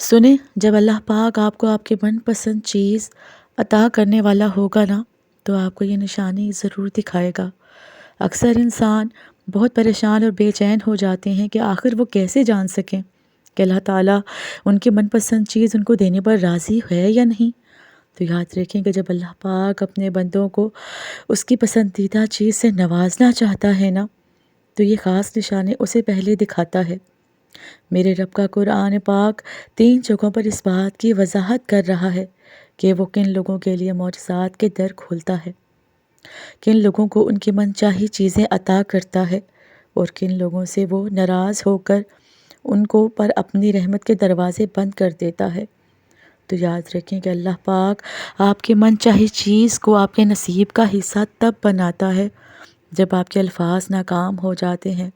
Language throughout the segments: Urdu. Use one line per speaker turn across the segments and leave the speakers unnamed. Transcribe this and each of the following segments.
سنیں، جب اللہ پاک آپ کو آپ کی من پسند چیز عطا کرنے والا ہوگا نا، تو آپ کو یہ نشانی ضرور دکھائے گا۔ اکثر انسان بہت پریشان اور بے چین ہو جاتے ہیں کہ آخر وہ کیسے جان سکیں کہ اللہ تعالیٰ ان کی من پسند چیز ان کو دینے پر راضی ہے یا نہیں۔ تو یاد رکھیں کہ جب اللہ پاک اپنے بندوں کو اس کی پسندیدہ چیز سے نوازنا چاہتا ہے نا، تو یہ خاص نشانی اسے پہلے دکھاتا ہے۔ میرے رب کا قرآن پاک 3 جگہوں پر اس بات کی وضاحت کر رہا ہے کہ وہ کن لوگوں کے لیے معجزات کے در کھولتا ہے، کن لوگوں کو ان کی من چاہی چیزیں عطا کرتا ہے، اور کن لوگوں سے وہ ناراض ہو کر ان کو پر اپنی رحمت کے دروازے بند کر دیتا ہے۔ تو یاد رکھیں کہ اللہ پاک آپ کی من چاہی چیز کو آپ کے نصیب کا حصہ تب بناتا ہے جب آپ کے الفاظ ناکام ہو جاتے ہیں،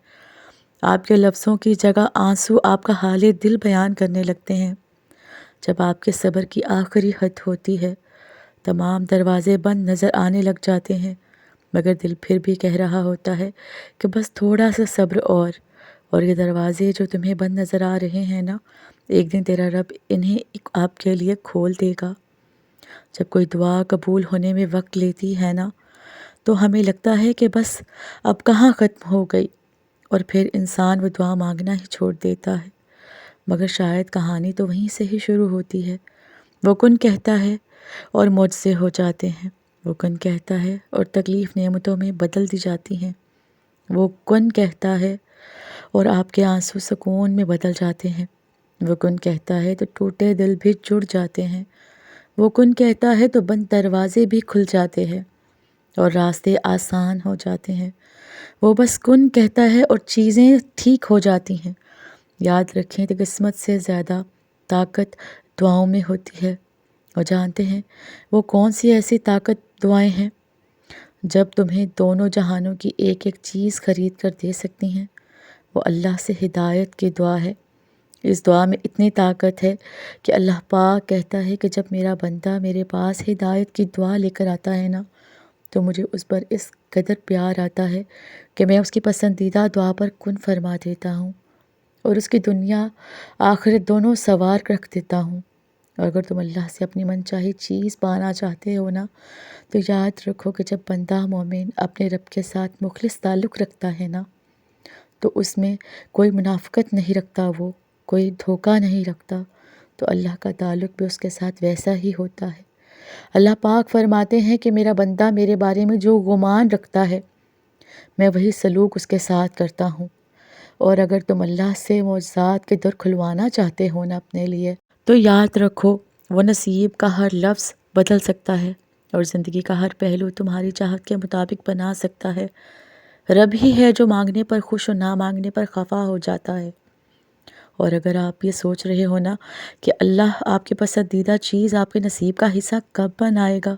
آپ کے لفظوں کی جگہ آنسو آپ کا حال دل بیان کرنے لگتے ہیں، جب آپ کے صبر کی آخری حد ہوتی ہے، تمام دروازے بند نظر آنے لگ جاتے ہیں، مگر دل پھر بھی کہہ رہا ہوتا ہے کہ بس تھوڑا سا صبر اور یہ دروازے جو تمہیں بند نظر آ رہے ہیں نا، ایک دن تیرا رب انہیں آپ کے لیے کھول دے گا۔ جب کوئی دعا قبول ہونے میں وقت لیتی ہے نا، تو ہمیں لگتا ہے کہ بس اب کہاں ختم ہو گئی، اور پھر انسان وہ دعا مانگنا ہی چھوڑ دیتا ہے، مگر شاید کہانی تو وہیں سے ہی شروع ہوتی ہے۔ وہ کن کہتا ہے اور معجزے ہو جاتے ہیں، وہ کن کہتا ہے اور تکلیف نعمتوں میں بدل دی جاتی ہیں، وہ کن کہتا ہے اور آپ کے آنسو سکون میں بدل جاتے ہیں، وہ کن کہتا ہے تو ٹوٹے دل بھی جڑ جاتے ہیں، وہ کن کہتا ہے تو بند دروازے بھی کھل جاتے ہیں اور راستے آسان ہو جاتے ہیں، وہ بس کن کہتا ہے اور چیزیں ٹھیک ہو جاتی ہیں۔ یاد رکھیں کہ قسمت سے زیادہ طاقت دعاؤں میں ہوتی ہے، اور جانتے ہیں وہ کون سی ایسی طاقت دعائیں ہیں جب تمہیں دونوں جہانوں کی ایک ایک چیز خرید کر دے سکتی ہیں؟ وہ اللہ سے ہدایت کی دعا ہے۔ اس دعا میں اتنی طاقت ہے کہ اللہ پاک کہتا ہے کہ جب میرا بندہ میرے پاس ہدایت کی دعا لے کر آتا ہے نا، تو مجھے اس پر اس قدر پیار آتا ہے کہ میں اس کی پسندیدہ دعا پر کن فرما دیتا ہوں اور اس کی دنیا آخرت دونوں سنوار رکھ دیتا ہوں۔ اور اگر تم اللہ سے اپنی من چاہی چیز پانا چاہتے ہو نا، تو یاد رکھو کہ جب بندہ مومن اپنے رب کے ساتھ مخلص تعلق رکھتا ہے نا، تو اس میں کوئی منافقت نہیں رکھتا، وہ کوئی دھوکہ نہیں رکھتا، تو اللہ کا تعلق بھی اس کے ساتھ ویسا ہی ہوتا ہے۔ اللہ پاک فرماتے ہیں کہ میرا بندہ میرے بارے میں جو گمان رکھتا ہے، میں وہی سلوک اس کے ساتھ کرتا ہوں۔ اور اگر تم اللہ سے معجزات کے در کھلوانا چاہتے ہو نا اپنے لیے، تو یاد رکھو وہ نصیب کا ہر لفظ بدل سکتا ہے اور زندگی کا ہر پہلو تمہاری چاہت کے مطابق بنا سکتا ہے۔ رب ہی ہے جو مانگنے پر خوش اور نہ مانگنے پر خفا ہو جاتا ہے۔ اور اگر آپ یہ سوچ رہے ہو نا کہ اللہ آپ کی پسندیدہ چیز آپ کے نصیب کا حصہ کب بنائے گا،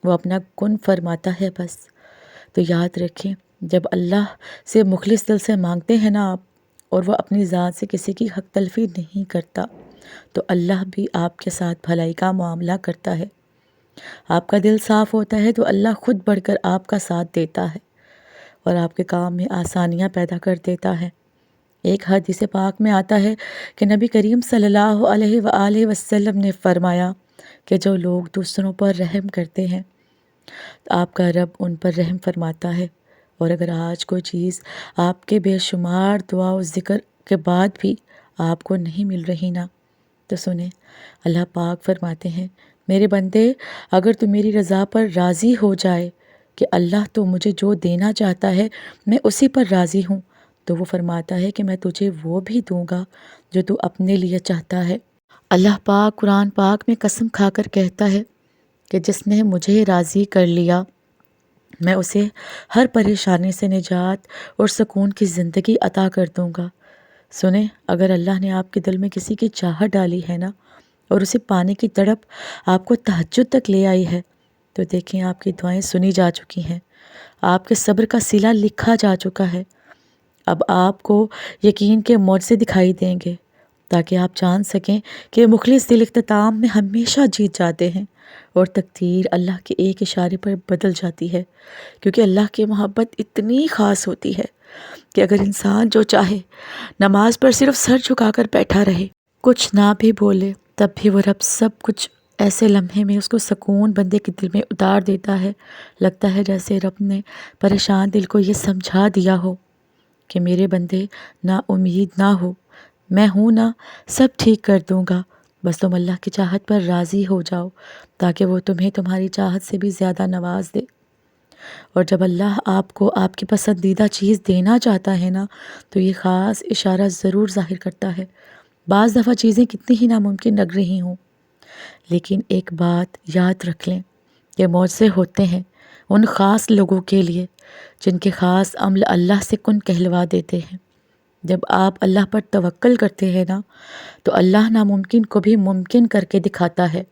وہ اپنا کن فرماتا ہے بس۔ تو یاد رکھیں جب اللہ سے مخلص دل سے مانگتے ہیں نا آپ، اور وہ اپنی ذات سے کسی کی حق تلفی نہیں کرتا، تو اللہ بھی آپ کے ساتھ بھلائی کا معاملہ کرتا ہے۔ آپ کا دل صاف ہوتا ہے تو اللہ خود بڑھ کر آپ کا ساتھ دیتا ہے اور آپ کے کام میں آسانیاں پیدا کر دیتا ہے۔ ایک حدیث پاک میں آتا ہے کہ نبی کریم صلی اللہ علیہ وآلہ وسلم نے فرمایا کہ جو لوگ دوسروں پر رحم کرتے ہیں، آپ کا رب ان پر رحم فرماتا ہے۔ اور اگر آج کوئی چیز آپ کے بے شمار دعا و ذکر کے بعد بھی آپ کو نہیں مل رہی نا، تو سنیں، اللہ پاک فرماتے ہیں میرے بندے، اگر تو میری رضا پر راضی ہو جائے کہ اللہ تو مجھے جو دینا چاہتا ہے میں اسی پر راضی ہوں، تو وہ فرماتا ہے کہ میں تجھے وہ بھی دوں گا جو تو اپنے لیے چاہتا ہے۔ اللہ پاک قرآن پاک میں قسم کھا کر کہتا ہے کہ جس نے مجھے راضی کر لیا، میں اسے ہر پریشانی سے نجات اور سکون کی زندگی عطا کر دوں گا۔ سنیں، اگر اللہ نے آپ کے دل میں کسی کی چاہت ڈالی ہے نا، اور اسے پانے کی تڑپ آپ کو تہجد تک لے آئی ہے، تو دیکھیں آپ کی دعائیں سنی جا چکی ہیں، آپ کے صبر کا صلہ لکھا جا چکا ہے۔ اب آپ کو یقین کے معجزے دکھائی دیں گے، تاکہ آپ جان سکیں کہ مخلص دل اختتام میں ہمیشہ جیت جاتے ہیں اور تقدیر اللہ کے ایک اشارے پر بدل جاتی ہے، کیونکہ اللہ کی محبت اتنی خاص ہوتی ہے کہ اگر انسان جو چاہے نماز پر صرف سر جھکا کر بیٹھا رہے کچھ نہ بھی بولے تب بھی وہ رب سب کچھ ایسے لمحے میں اس کو سکون بندے کے دل میں اتار دیتا ہے۔ لگتا ہے جیسے رب نے پریشان دل کو یہ سمجھا دیا ہو کہ میرے بندے نا امید نہ ہو، میں ہوں نا، سب ٹھیک کر دوں گا، بس تم اللہ کی چاہت پر راضی ہو جاؤ تاکہ وہ تمہیں تمہاری چاہت سے بھی زیادہ نواز دے۔ اور جب اللہ آپ کو آپ کی پسندیدہ چیز دینا چاہتا ہے نا تو یہ خاص اشارہ ضرور ظاہر کرتا ہے۔ بعض دفعہ چیزیں کتنی ہی ناممکن لگ رہی ہوں، لیکن ایک بات یاد رکھ لیں کہ معجزے ہوتے ہیں ان خاص لوگوں کے لیے جن کے خاص عمل اللہ سے کن کہلوا دیتے ہیں۔ جب آپ اللہ پر توکل کرتے ہیں نا تو اللہ ناممکن کو بھی ممکن کر کے دکھاتا ہے۔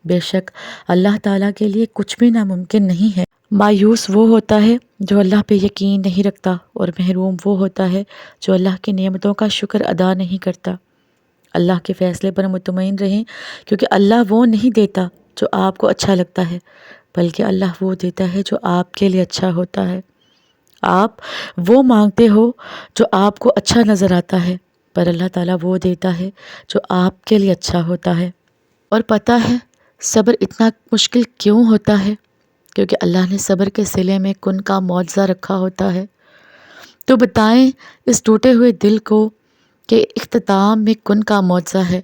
بے شک اللہ تعالیٰ کے لیے کچھ بھی ناممکن نہیں ہے۔ مایوس وہ ہوتا ہے جو اللہ پہ یقین نہیں رکھتا، اور محروم وہ ہوتا ہے جو اللہ کی نعمتوں کا شکر ادا نہیں کرتا۔ اللہ کے فیصلے پر مطمئن رہیں، کیونکہ اللہ وہ نہیں دیتا جو آپ کو اچھا لگتا ہے، بلکہ اللہ وہ دیتا ہے جو آپ کے لیے اچھا ہوتا ہے۔ آپ وہ مانگتے ہو جو آپ کو اچھا نظر آتا ہے، پر اللہ تعالیٰ وہ دیتا ہے جو آپ کے لیے اچھا ہوتا ہے۔ اور پتہ ہے صبر اتنا مشکل کیوں ہوتا ہے؟ کیونکہ اللہ نے صبر کے صلے میں کن کا معجزہ رکھا ہوتا ہے۔ تو بتائیں اس ٹوٹے ہوئے دل کو کہ اختتام میں کن کا معجزہ ہے،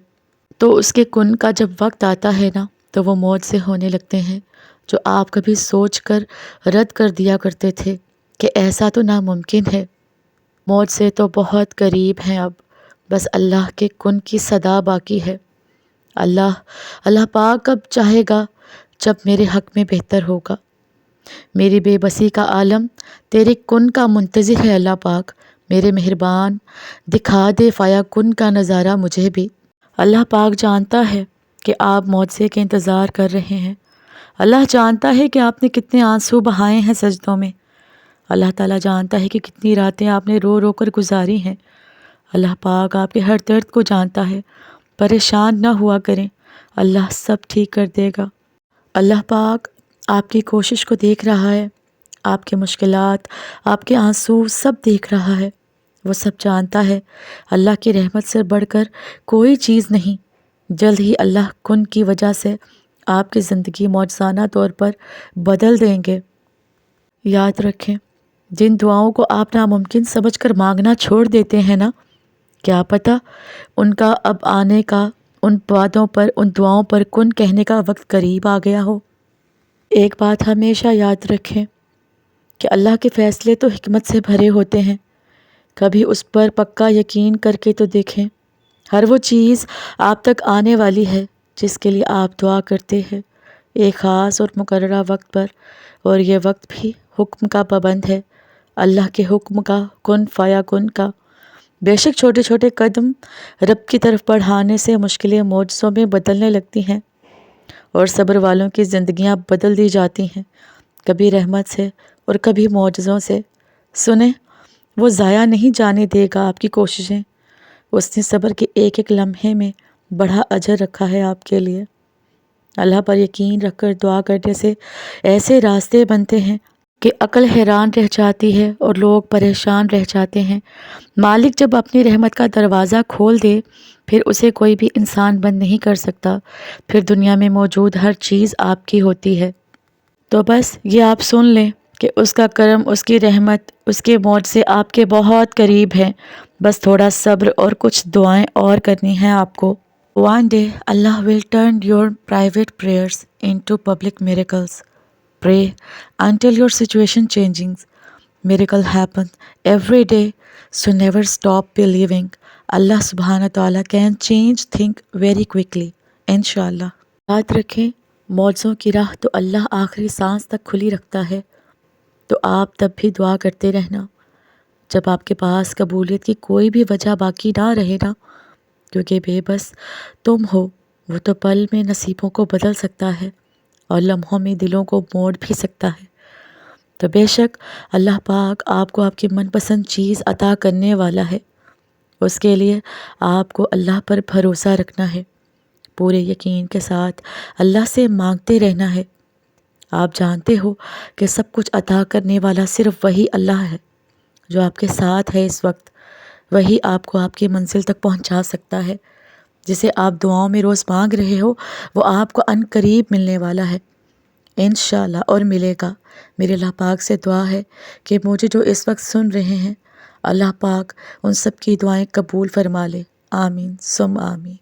تو اس کے کن کا جب وقت آتا ہے نا تو وہ معجزے ہونے لگتے ہیں جو آپ کبھی سوچ کر رد کر دیا کرتے تھے کہ ایسا تو ناممکن ہے۔ معجزے تو بہت قریب ہیں، اب بس اللہ کے کن کی صدا باقی ہے۔ اللہ پاک اب چاہے گا جب میرے حق میں بہتر ہوگا۔ میری بے بسی کا عالم تیرے کن کا منتظر ہے اللہ پاک، میرے مہربان دکھا دے فایا کن کا نظارہ مجھے بھی۔ اللہ پاک جانتا ہے کہ آپ معجزے کے انتظار کر رہے ہیں۔ اللہ جانتا ہے کہ آپ نے کتنے آنسو بہائے ہیں سجدوں میں۔ اللہ تعالیٰ جانتا ہے کہ کتنی راتیں آپ نے رو رو کر گزاری ہیں۔ اللہ پاک آپ کے ہر درد کو جانتا ہے۔ پریشان نہ ہوا کریں، اللہ سب ٹھیک کر دے گا۔ اللہ پاک آپ کی کوشش کو دیکھ رہا ہے، آپ کی مشکلات، آپ کے آنسو سب دیکھ رہا ہے، وہ سب جانتا ہے۔ اللہ کی رحمت سے بڑھ کر کوئی چیز نہیں۔ جلد ہی اللہ کن کی وجہ سے آپ کی زندگی معجزانہ طور پر بدل دیں گے۔ یاد رکھیں، جن دعاؤں کو آپ ناممکن سمجھ کر مانگنا چھوڑ دیتے ہیں نا، کیا پتہ ان کا اب آنے کا، ان باتوں پر، ان دعاؤں پر کن کہنے کا وقت قریب آ گیا ہو۔ ایک بات ہمیشہ یاد رکھیں کہ اللہ کے فیصلے تو حکمت سے بھرے ہوتے ہیں، کبھی اس پر پکا یقین کر کے تو دیکھیں۔ ہر وہ چیز آپ تک آنے والی ہے جس کے لیے آپ دعا کرتے ہیں، ایک خاص اور مقررہ وقت پر، اور یہ وقت بھی حکم کا پابند ہے، اللہ کے حکم کا، کن فایا کن کا۔ بے شک چھوٹے چھوٹے قدم رب کی طرف بڑھانے سے مشکلیں معجزوں میں بدلنے لگتی ہیں، اور صبر والوں کی زندگیاں بدل دی جاتی ہیں، کبھی رحمت سے اور کبھی معجزوں سے۔ سنیں، وہ ضائع نہیں جانے دے گا آپ کی کوششیں، اس نے صبر کے ایک ایک لمحے میں بڑا اجر رکھا ہے آپ کے لیے۔ اللہ پر یقین رکھ کر دعا کرنے سے ایسے راستے بنتے ہیں کہ عقل حیران رہ جاتی ہے اور لوگ پریشان رہ جاتے ہیں۔ مالک جب اپنی رحمت کا دروازہ کھول دے پھر اسے کوئی بھی انسان بند نہیں کر سکتا، پھر دنیا میں موجود ہر چیز آپ کی ہوتی ہے۔ تو بس یہ آپ سن لیں کہ اس کا کرم، اس کی رحمت، اس کے معجزے آپ کے بہت قریب ہیں، بس تھوڑا صبر اور کچھ دعائیں اور کرنی ہیں آپ کو۔ One day Allah will turn your private prayers into public miracles. Pray until your situation changes. Miracle happen every day, so never stop believing. Allah subhanahu wa ta'ala can change things very quickly. Inshallah. یاد رکھیں، معجزوں کی راہ تو اللہ آخری سانس تک کھلی رکھتا ہے، تو آپ تب بھی دعا کرتے رہنا جب آپ کے پاس قبولیت کی کوئی بھی وجہ باقی نہ رہے نا، کیونکہ بے بس تم ہو، وہ تو پل میں نصیبوں کو بدل سکتا ہے اور لمحوں میں دلوں کو موڑ بھی سکتا ہے۔ تو بے شک اللہ پاک آپ کو آپ کی من پسند چیز عطا کرنے والا ہے، اس کے لیے آپ کو اللہ پر بھروسہ رکھنا ہے، پورے یقین کے ساتھ اللہ سے مانگتے رہنا ہے۔ آپ جانتے ہو کہ سب کچھ عطا کرنے والا صرف وہی اللہ ہے جو آپ کے ساتھ ہے اس وقت، وہی آپ کو آپ کی منزل تک پہنچا سکتا ہے۔ جسے آپ دعاؤں میں روز مانگ رہے ہو وہ آپ کو ان قریب ملنے والا ہے انشاءاللہ، اور ملے گا۔ میرے اللہ پاک سے دعا ہے کہ مجھے جو اس وقت سن رہے ہیں اللہ پاک ان سب کی دعائیں قبول فرما لے۔ آمین ثم آمین۔